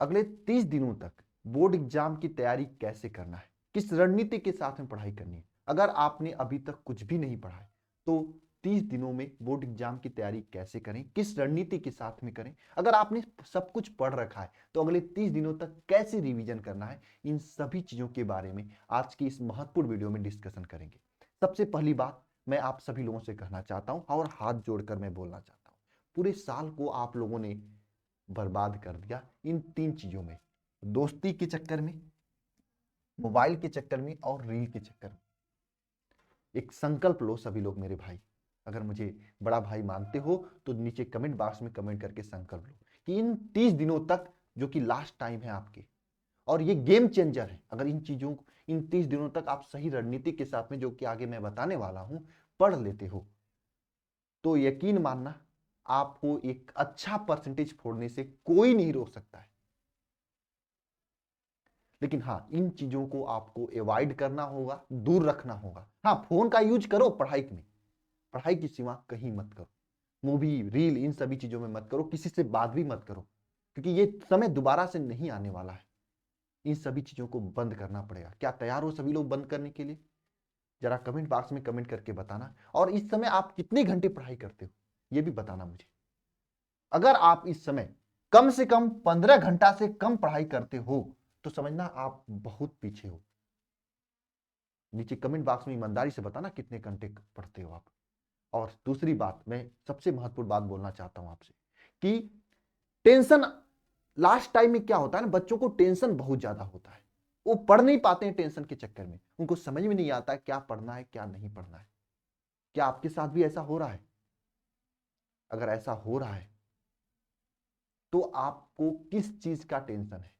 अगले 30 दिनों तक बोर्ड एग्जाम की तैयारी कैसे करना है, किस रणनीति के साथ में पढ़ाई करनी है। अगर आपने अभी तक कुछ भी नहीं पढ़ा है तो 30 दिनों में बोर्ड एग्जाम की तैयारी कैसे करें, किस रणनीति के साथ में करें। अगर आपने सब कुछ पढ़ रखा है तो अगले 30 दिनों तक कैसे रिवीजन करना है, इन सभी चीजों के बारे में आज की इस महत्वपूर्ण वीडियो में डिस्कशन करेंगे। सबसे पहली बात मैं आप सभी लोगों से कहना चाहता हूं और हाथ जोड़कर मैं बोलना चाहता हूं, पूरे साल को आप लोगों ने बर्बाद कर दिया इन 3 चीजों में, दोस्ती के चक्कर में, मोबाइल के चक्कर में और रील के चक्कर में। एक संकल्प लो सभी लोग मेरे भाई, अगर मुझे बड़ा भाई मानते हो तो नीचे कमेंट बॉक्स में कमेंट करके संकल्प लो कि इन 30 दिनों तक, जो कि लास्ट टाइम है आपके, और ये गेम चेंजर है, अगर इन चीजों को इन 30 दिनों तक आप सही रणनीति के साथ में, जो कि आगे मैं बताने वाला हूं, पढ़ लेते हो तो यकीन मानना आपको एक अच्छा परसेंटेज फोड़ने से कोई नहीं रोक सकता है। लेकिन हाँ, इन चीजों को आपको अवॉइड करना होगा, दूर रखना होगा। हाँ, फोन का यूज करो पढ़ाई में, पढ़ाई की सिवा कहीं मत करो। मूवी, रील, इन सभी चीजों में मत करो, किसी से बात भी मत करो, क्योंकि ये समय दोबारा से नहीं आने वाला है। इन सभी चीजों को बंद करना पड़ेगा। क्या तैयार हो सभी लोग बंद करने के लिए? जरा कमेंट बॉक्स में कमेंट करके बताना। और इस समय आप कितने घंटे पढ़ाई करते हो ये भी बताना मुझे। अगर आप इस समय कम से कम 15 घंटा से कम पढ़ाई करते हो तो समझना आप बहुत पीछे हो। नीचे कमेंट बॉक्स में ईमानदारी से बताना कितने घंटे पढ़ते हो आप। और दूसरी बात, मैं सबसे महत्वपूर्ण बात बोलना चाहता हूं आपसे कि टेंशन, लास्ट टाइम में क्या होता है ना, बच्चों को टेंशन बहुत ज्यादा होता है, वो पढ़ नहीं पाते हैं टेंशन के चक्कर में, उनको समझ में नहीं आता है क्या पढ़ना है क्या नहीं पढ़ना है। क्या आपके साथ भी ऐसा हो रहा है? अगर ऐसा हो रहा है तो आपको किस चीज का टेंशन है,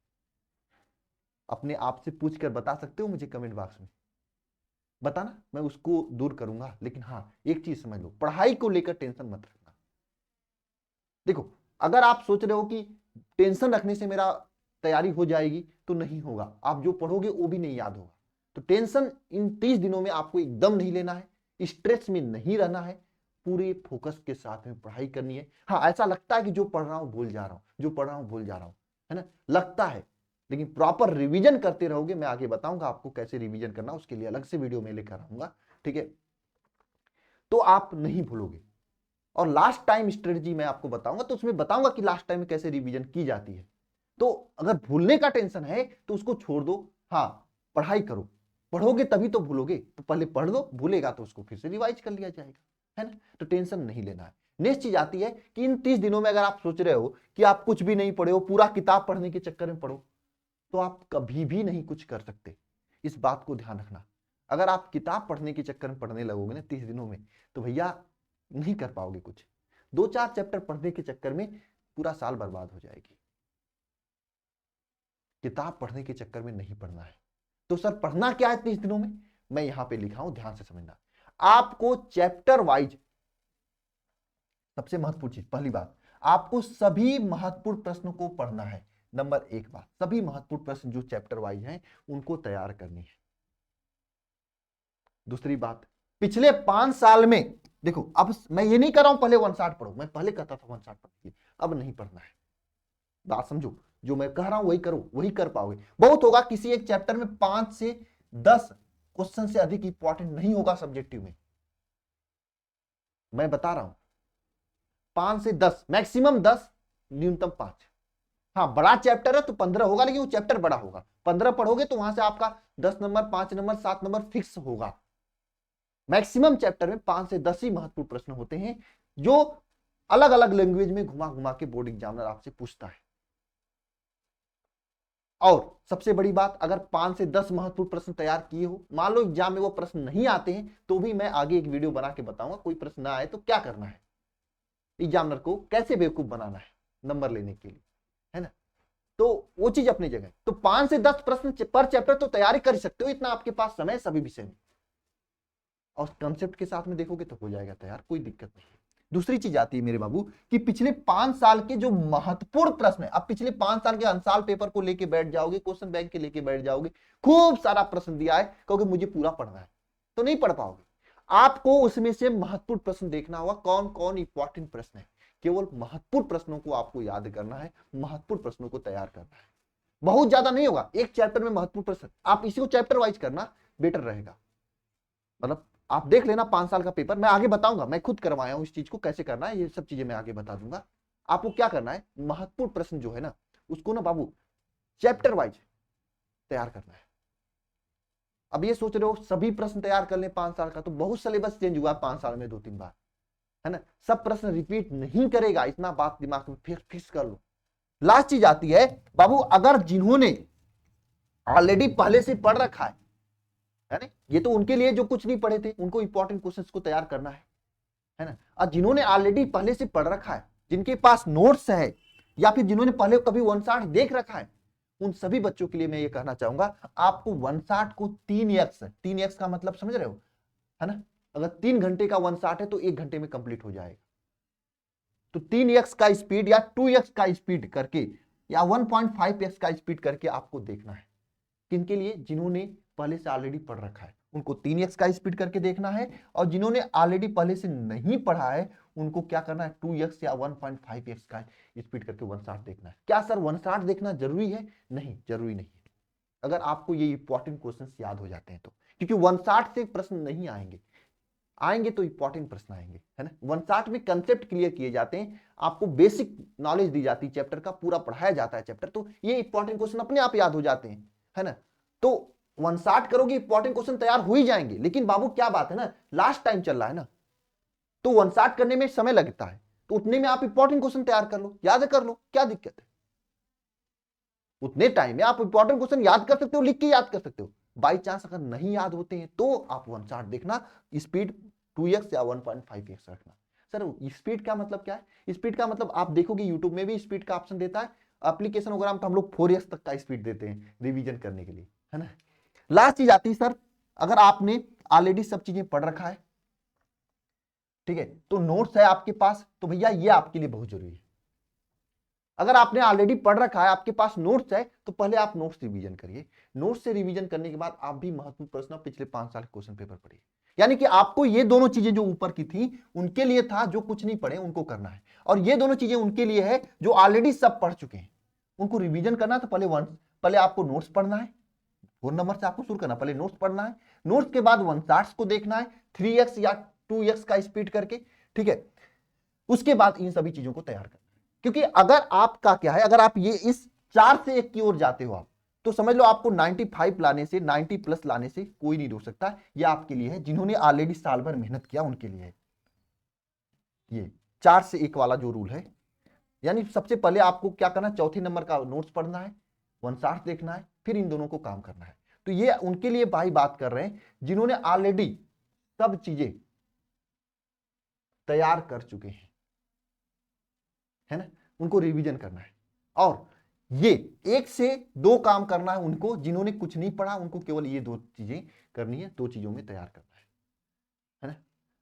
अपने आप से पूछ कर बता सकते हो मुझे कमेंट बॉक्स में बताना, मैं उसको दूर करूंगा। लेकिन हाँ, एक चीज समझ लो, पढ़ाई को लेकर टेंशन मत रखना। देखो, अगर आप सोच रहे हो कि टेंशन रखने से मेरा तैयारी हो जाएगी, तो नहीं होगा। आप जो पढ़ोगे वो भी नहीं याद होगा। तो टेंशन इन 30 दिनों में आपको एकदम नहीं लेना है, स्ट्रेस में नहीं रहना है, पूरे फोकस के साथ में पढ़ाई करनी है। हाँ, ऐसा लगता है कि जो पढ़ रहा हूं भूल जा रहा हूं, जो पढ़ रहा हूं भूल जा रहा हूं, है ना, लगता है। लेकिन प्रॉपर रिवीजन करते रहोगे, मैं आगे बताऊंगा आपको कैसे रिवीजन करना, उसके लिए अलग से वीडियो में लेकर आऊंगा, ठीक है, तो आप नहीं भूलोगे। और लास्ट टाइम स्ट्रेटजी मैं आपको बताऊंगा, तो उसमें बताऊंगा कि लास्ट टाइम में कैसे रिवीजन की जाती है। तो अगर भूलने का टेंशन है तो उसको छोड़ दो। हाँ, पढ़ाई करो, पढ़ोगे तभी तो भूलोगे, तो पहले पढ़ लो, भूलेगा तो उसको फिर से रिवाइज कर लिया जाएगा, है ना। तो टेंशन नहीं लेना है। नेक्स्ट चीज आती है कि इन 30 दिनों में अगर आप सोच रहे हो कि आप कुछ भी नहीं पढ़े हो, पूरा किताब पढ़ने के चक्कर में पढ़ो, तो आप कभी भी नहीं कुछ कर सकते। इस बात को ध्यान रखना। अगर आप किताब पढ़ने के चक्कर में पढ़ने लगोगे ना 30 दिनों में, तो भैया नहीं कर पाओगे कुछ। 2-4 चैप्टर पढ़ने के चक्कर में पूरा साल बर्बाद हो जाएगी। किताब पढ़ने के चक्कर में नहीं पढ़ना है। तो सर पढ़ना क्या है 30 दिनों में, मैं यहां पे लिखा हूं, ध्यान से समझना। आपको चैप्टर वाइज, सबसे महत्वपूर्ण चीज, पहली बात, आपको सभी महत्वपूर्ण प्रश्नों को पढ़ना है। नंबर 1 बात, सभी महत्वपूर्ण प्रश्न जो चैप्टर वाइज हैं उनको तैयार करनी है। दूसरी बात, पिछले 5 साल में, देखो अब मैं ये नहीं कर रहा हूं पहले 160 पढ़ो, मैं पहले कहता था 160 पढ़िए, अब नहीं पढ़ना है। बात समझो, जो मैं कह रहा हूं वही करो, वही कर पाओगे। बहुत होगा किसी एक चैप्टर में 5 से 10 क्वेश्चन से अधिक इंपॉर्टेंट नहीं होगा सब्जेक्टिव में, मैं बता रहा हूं। 5 से 10, मैक्सिमम 10, न्यूनतम 5। हाँ, बड़ा चैप्टर है तो 15 होगा, लेकिन वो चैप्टर बड़ा होगा। 15 पढ़ोगे तो वहां से आपका 10 नंबर, 5 नंबर, 7 नंबर फिक्स होगा। मैक्सिमम चैप्टर में 5 से 10 ही महत्वपूर्ण प्रश्न होते हैं, जो अलग अलग लैंग्वेज में घुमा घुमा के बोर्ड एग्जामिनर आपसे पूछता है। और सबसे बड़ी बात, अगर 5 से 10 महत्वपूर्ण प्रश्न तैयार किए हो, मान लो एग्जाम में वो प्रश्न नहीं आते हैं, तो भी मैं आगे एक वीडियो बना के बताऊंगा कोई प्रश्न ना आए तो क्या करना है, एग्जामिनर को कैसे बेवकूफ बनाना है नंबर लेने के लिए, है ना। तो वो चीज अपनी जगह। तो 5 से 10 प्रश्न पर चैप्टर तो तैयारी कर सकते हो, इतना आपके पास समय सभी विषय में, और कंसेप्ट के साथ में देखोगे तो हो जाएगा तैयार, कोई दिक्कत नहीं। दूसरी चीज आती है मेरे बाबू कि पिछले 5 साल के जो महत्वपूर्ण प्रश्न है, अब पिछले 5 साल के अंसाल पेपर को लेके बैठ जाओगे, क्वेश्चन बैंक के लेके बैठ जाओगे, खूब सारा प्रश्न दिया है, कहोगे मुझे पूरा पढ़ना है, तो नहीं पढ़ पाओगे। आपको उसमें से महत्वपूर्ण प्रश्न देखना होगा, कौन कौन इंपॉर्टेंट प्रश्न है, केवल महत्वपूर्ण प्रश्नों को आपको याद करना है, महत्वपूर्ण प्रश्नों को तैयार करना है। बहुत ज्यादा नहीं होगा, एक चैप्टर में महत्वपूर्ण प्रश्न, आप इसी को चैप्टर वाइज करना बेटर रहेगा। मतलब आप देख लेना 5 साल का पेपर, मैं आगे बताऊंगा, मैं खुद करवाया हूं इस चीज को, कैसे करना है ये सब चीजें मैं आगे बता दूंगा। आपको क्या करना है, महत्वपूर्ण प्रश्न जो है ना उसको ना बाबू चैप्टर वाइज तैयार करना है। अब ये सोच रहे हो सभी प्रश्न तैयार कर लें 5 साल का, तो बहुत सिलेबस चेंज हुआ 5 साल में 2-3 बार, है ना। सब प्रश्न रिपीट नहीं करेगा, इतना बात दिमाग में फिक्स कर लो। लास्ट चीज आती है बाबू, अगर जिन्होंने ऑलरेडी पहले से पढ़ रखा है ना, ये तो उनके लिए जो कुछ नहीं पढ़े थे उनको इंपॉर्टेंट क्वेश्चंस को तैयार करना है ना। और जिन्होंने ऑलरेडी पहले से पढ़ रखा है, जिनके पास नोट्स है, या फिर जिन्होंने पहले कभी 160 देख रखा है, उन सभी बच्चों के लिए मैं ये कहना चाहूंगा, आपको 160 को 3x का मतलब समझ रहे हो, है ना। अगर 3 घंटे का 160 है तो 1 घंटे में कंप्लीट हो जाएगा। तो 3x का स्पीड या 2x का स्पीड करके या 1.5x का स्पीड करके आपको देखना है। किनके लिए, जिन्होंने पहले से ऑलरेडी पढ़ रखा है उनको 3x का स्पीड करके देखना है, और जिन्होंने ऑलरेडी पहले से नहीं पढ़ा है उनको क्या करना है, 2x या 1.5x का स्पीड करके 160 देखना है। क्या सर 160 देखना जरूरी है? नहीं, जरूरी नहीं है, अगर आपको ये इंपॉर्टेंट क्वेश्चंस याद हो जाते हैं तो, क्योंकि 160 से प्रश्न नहीं आएंगे तो इंपॉर्टेंट प्रश्न आएंगे, है ना। 160 में कंसेप्ट क्लियर किए जाते हैं, आपको बेसिक नॉलेज दी जाती है, चैप्टर का पूरा पढ़ाया जाता है चैप्टर, तो ये इंपॉर्टेंट क्वेश्चन अपने आप याद हो जाते हैं, है ना। तो 160 करोगे इंपॉर्टेंट क्वेश्चन तैयार हो ही जाएंगे। लेकिन बाबू क्या बात है ना, लास्ट टाइम चल रहा है ना, तो 160 करने में समय लगता है, तो उतने में आप इंपॉर्टेंट क्वेश्चन तैयार कर लो, याद कर लो, क्या दिक्कत है। उतने टाइम में आप इंपॉर्टेंट क्वेश्चन याद कर सकते हो, लिख के याद कर सकते हो। बाई चांस अगर नहीं याद होते हैं तो आप 160 देखना, स्पीड 2x या 1.5x रखना। सर स्पीड का मतलब क्या है? स्पीड का मतलब आप देखोगे यूट्यूब में भी स्पीड का ऑप्शन देता है, एप्लीकेशन वगैरह में तो हम लोग 4x तक का स्पीड देते हैं रिवीजन करने के लिए, है ना। लास्ट चीज आती है सर, अगर आपने ऑलरेडी सब चीजें पढ़ रखा है, ठीक है, तो नोट्स है आपके पास, तो भैया ये आपके लिए बहुत जरूरी है। अगर आपने ऑलरेडी पढ़ रखा है, आपके पास नोट्स है, तो पहले आप नोट्स रिवीजन करिए। नोट्स से रिवीजन करने के बाद आप भी महत्वपूर्ण प्रश्न पिछले 5 साल के क्वेश्चन पेपर पढ़िए। यानी कि आपको ये दोनों चीजें जो ऊपर की थी उनके लिए था, जो कुछ नहीं पढ़े उनको करना है, और ये दोनों चीजें उनके लिए है जो ऑलरेडी सब पढ़ चुके हैं, उनको रिवीजन करना। तो पहले आपको नोट्स पढ़ना है, 4 नंबर से आपको शुरू करना, पहले नोट्स पढ़ना है, नोट्स के बाद 160 को देखना है 3x या 2x का स्पीड करके, ठीक है। उसके बाद इन सभी चीजों को तैयार करना, क्योंकि अगर आपका क्या है, अगर आप ये इस 4 से 1 की ओर जाते हो आप, तो समझ लो आपको 95 लाने से, 90 प्लस लाने से कोई नहीं रोक सकता। ये आपके लिए है, जिन्होंने ऑलरेडी साल भर मेहनत किया उनके लिए है ये 4 से 1 वाला जो रूल है। यानी सबसे पहले आपको क्या करना है, चौथे नंबर का नोट्स पढ़ना है, 160 देखना है, फिर इन दोनों को काम करना है। तो ये उनके लिए भाई बात कर रहे हैं जिन्होंने ऑलरेडी सब चीजें तैयार कर चुके हैं, है ना, उनको रिवीजन करना है। और ये 1 से 2 काम करना है उनको, जिन्होंने कुछ नहीं पढ़ा उनको केवल ये 2 चीजें करनी है, 2 चीजों में तैयार करना है ना।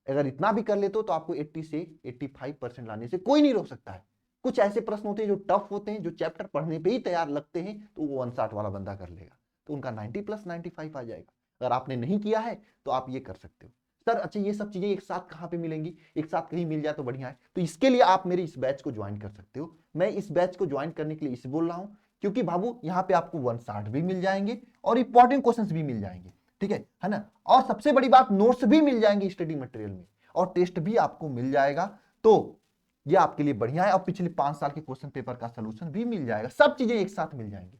अगर इतना भी कर लेते हो तो आपको 80 से 85% लाने से कोई नहीं रोक सकता है। कुछ ऐसे प्रश्न होते हैं जो टफ होते हैं, जो चैप्टर पढ़ने पे ही तैयार लगते हैं, तो वो 160 वाला बंदा कर लेगा, तो उनका 90 प्लस 95 आ जाएगा। अगर आपने नहीं किया है तो आप ये कर सकते हो। सर अच्छा ये सब चीजें एक साथ कहाँ पे मिलेंगी? एक साथ कहीं मिल जाए तो बढ़िया है। तो इसके लिए आप मेरे इस बैच को ज्वाइन कर सकते हो। मैं इस बैच को ज्वाइन करने के लिए इसे बोल रहा हूँ क्योंकि बाबू यहाँ पे आपको 160 भी मिल जाएंगे और इंपॉर्टेंट क्वेश्चंस भी मिल जाएंगे, ठीक है ना। और सबसे बड़ी बात, नोट्स भी मिल जाएंगे स्टडी मटेरियल में, और टेस्ट भी आपको मिल जाएगा। तो ये आपके लिए बढ़िया है, और पिछले 5 साल के क्वेश्चन पेपर का सोल्यूशन भी मिल जाएगा। सब चीजें एक साथ मिल जाएंगी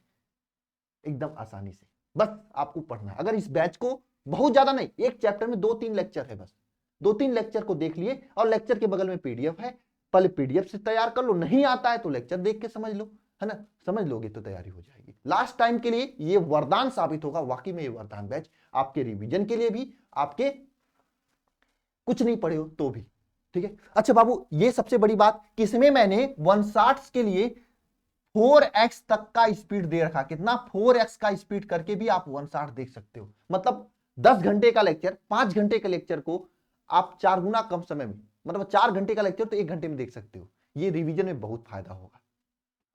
एकदम आसानी से, बस आपको पढ़ना है। अगर इस बैच को बहुत ज्यादा नहीं, एक चैप्टर में 2-3 लेक्चर है, बस 2-3 लेक्चर को देख लिए, और लेक्चर के बगल में पीडीएफ है, पहले पीडीएफ से तैयार कर लो, नहीं आता है तो लेक्चर देख के समझ लो, है ना। समझ लोगे तो तैयारी हो जाएगी। लास्ट टाइम के लिए ये वरदान साबित होगा, वाकई में ये वरदान बैच आपके रिवीजन के लिए भी, आपके कुछ नहीं पढ़े हो तो भी, ठीक है। अच्छा बाबू ये सबसे बड़ी बात, किसमें मैंने 160 के लिए 4x तक का स्पीड दे रखा, कितना 4x का स्पीड करके भी आप 160 देख सकते हो। मतलब 10 घंटे का लेक्चर, 5 घंटे के लेक्चर को आप 4 गुना कम समय में, मतलब 4 घंटे का लेक्चर तो 1 घंटे में देख सकते हो। ये रिवीजन में बहुत फायदा होगा।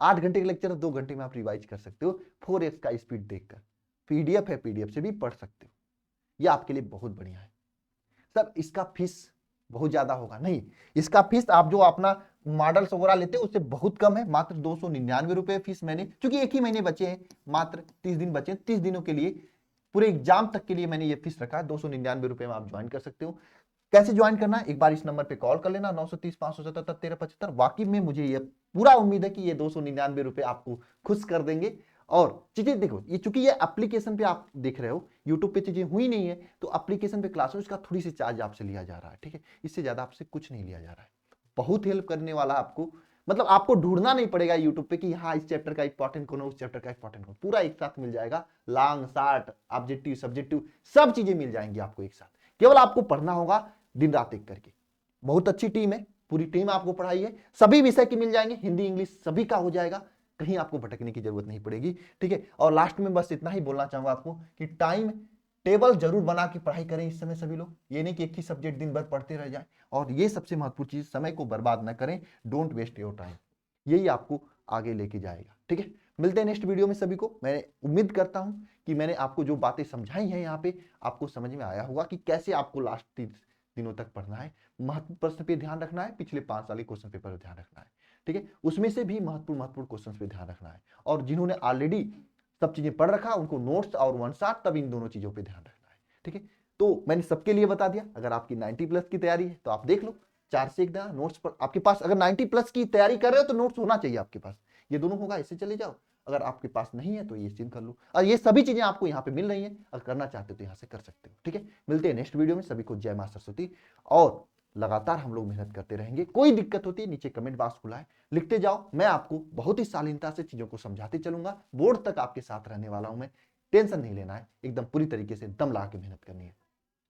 8 घंटे का लेक्चर 2 घंटे में आप रिवाइज कर सकते हो 4x का स्पीड देखकर। पीडीएफ है, पीडीएफ से भी पढ़ सकते हो, ये आपके लिए बहुत बढ़िया है। सर इसका फीस बहुत ज्यादा होगा, नहीं, इसका फीस आप जो अपना मॉडल्स वगैरह लेते हैं उससे बहुत कम है, मात्र 299 रुपए फीस मैंने, क्योंकि एक ही महीने बचे हैं, मात्र 30 दिन बचे हैं, 30 दिनों के लिए पूरे एग्जाम तक के लिए मैंने ये फीस रखा है। 299 रुपए में आप ज्वाइन कर सकते हो। कैसे ज्वाइन करना है, एक बार इस नंबर पे कॉल कर लेना, 930 577 1375। वाकई में मुझे ये पूरा उम्मीद है कि ये 299 रुपए आपको खुश कर देंगे। और चीजें देखो, ये चूंकि ये एप्लीकेशन पे आप देख रहे हो, यूट्यूब पे चीजें हुई नहीं है, तो एप्लीकेशन पे क्लास है उसका थोड़ी सी चार्ज आपसे लिया जा रहा है, ठीक है, इससे ज्यादा आपसे कुछ नहीं लिया जा रहा है। बहुत हेल्प करने वाला आपको, मतलब आपको ढूंढना नहीं पड़ेगा यूट्यूब पे कि हाँ इस चैप्टर का इंपॉर्टेंट कौन है, उस चैप्टर का इंपॉर्टेंट कौन, पूरा एक साथ मिल जाएगा। लॉन्ग शॉर्ट ऑब्जेक्टिव सब्जेक्टिव सब चीजें मिल जाएंगी आपको एक साथ, केवल आपको पढ़ना होगा दिन रात एक करके। बहुत अच्छी टीम है, पूरी टीम आपको पढ़ाई है, सभी विषय की मिल जाएंगे, हिंदी इंग्लिश सभी का हो जाएगा, कहीं आपको भटकने की जरूरत नहीं पड़ेगी, ठीक है। और लास्ट में बस इतना ही बोलना चाहूंगा आपको कि टाइम टेबल जरूर बना के पढ़ाई करें इस समय सभी लोग, ये नहीं कि एक ही सब्जेक्ट दिन भर पढ़ते रह जाए। और ये सबसे महत्वपूर्ण चीज, समय को बर्बाद ना करें, डोंट वेस्ट योर टाइम, यही आपको आगे लेके जाएगा, ठीक है। मिलते हैं नेक्स्ट वीडियो में सभी को। मैं उम्मीद करता हूं कि मैंने आपको जो बातें समझाई हैं यहाँ पे आपको समझ में आया होगा कि कैसे आपको लास्ट 30 दिनों तक पढ़ना है, महत्वपूर्ण प्रश्न पे ध्यान रखना है, पिछले 5 साल के क्वेश्चन पेपर पर ध्यान रखना है, ठीक है, उसमें से भी महत्वपूर्ण क्वेश्चन पे ध्यान रखना है। और जिन्होंने ऑलरेडी सब चीजें पढ़ रखा उनको नोट्स और वन शॉट, तब इन दोनों चीजों पे ध्यान रखना है, ठीक है। तो मैंने सबके लिए बता दिया, अगर आपकी 90 प्लस की तैयारी है तो आप देख लो 4 से 1 देना नोट्स पर, आपके पास अगर 90 प्लस की तैयारी कर रहे हो तो नोट्स होना चाहिए आपके पास, ये दोनों होगा, इससे चले जाओ। अगर आपके पास नहीं है तो ये चीज कर लो, और ये सभी चीजें आपको यहाँ पे मिल रही हैं, अगर करना चाहते हो तो यहाँ से कर सकते हो, ठीक है। मिलते हैं नेक्स्ट वीडियो में, सभी को जय मां सरस्वती। और लगातार हम लोग मेहनत करते रहेंगे, कोई दिक्कत होती है नीचे कमेंट बॉक्स खुला है, लिखते जाओ, मैं आपको बहुत ही शालीनता से चीजों को समझाते चलूंगा, बोर्ड तक आपके साथ रहने वाला हूं मैं, टेंशन नहीं लेना है, एकदम पूरी तरीके से दम ला के मेहनत करनी है।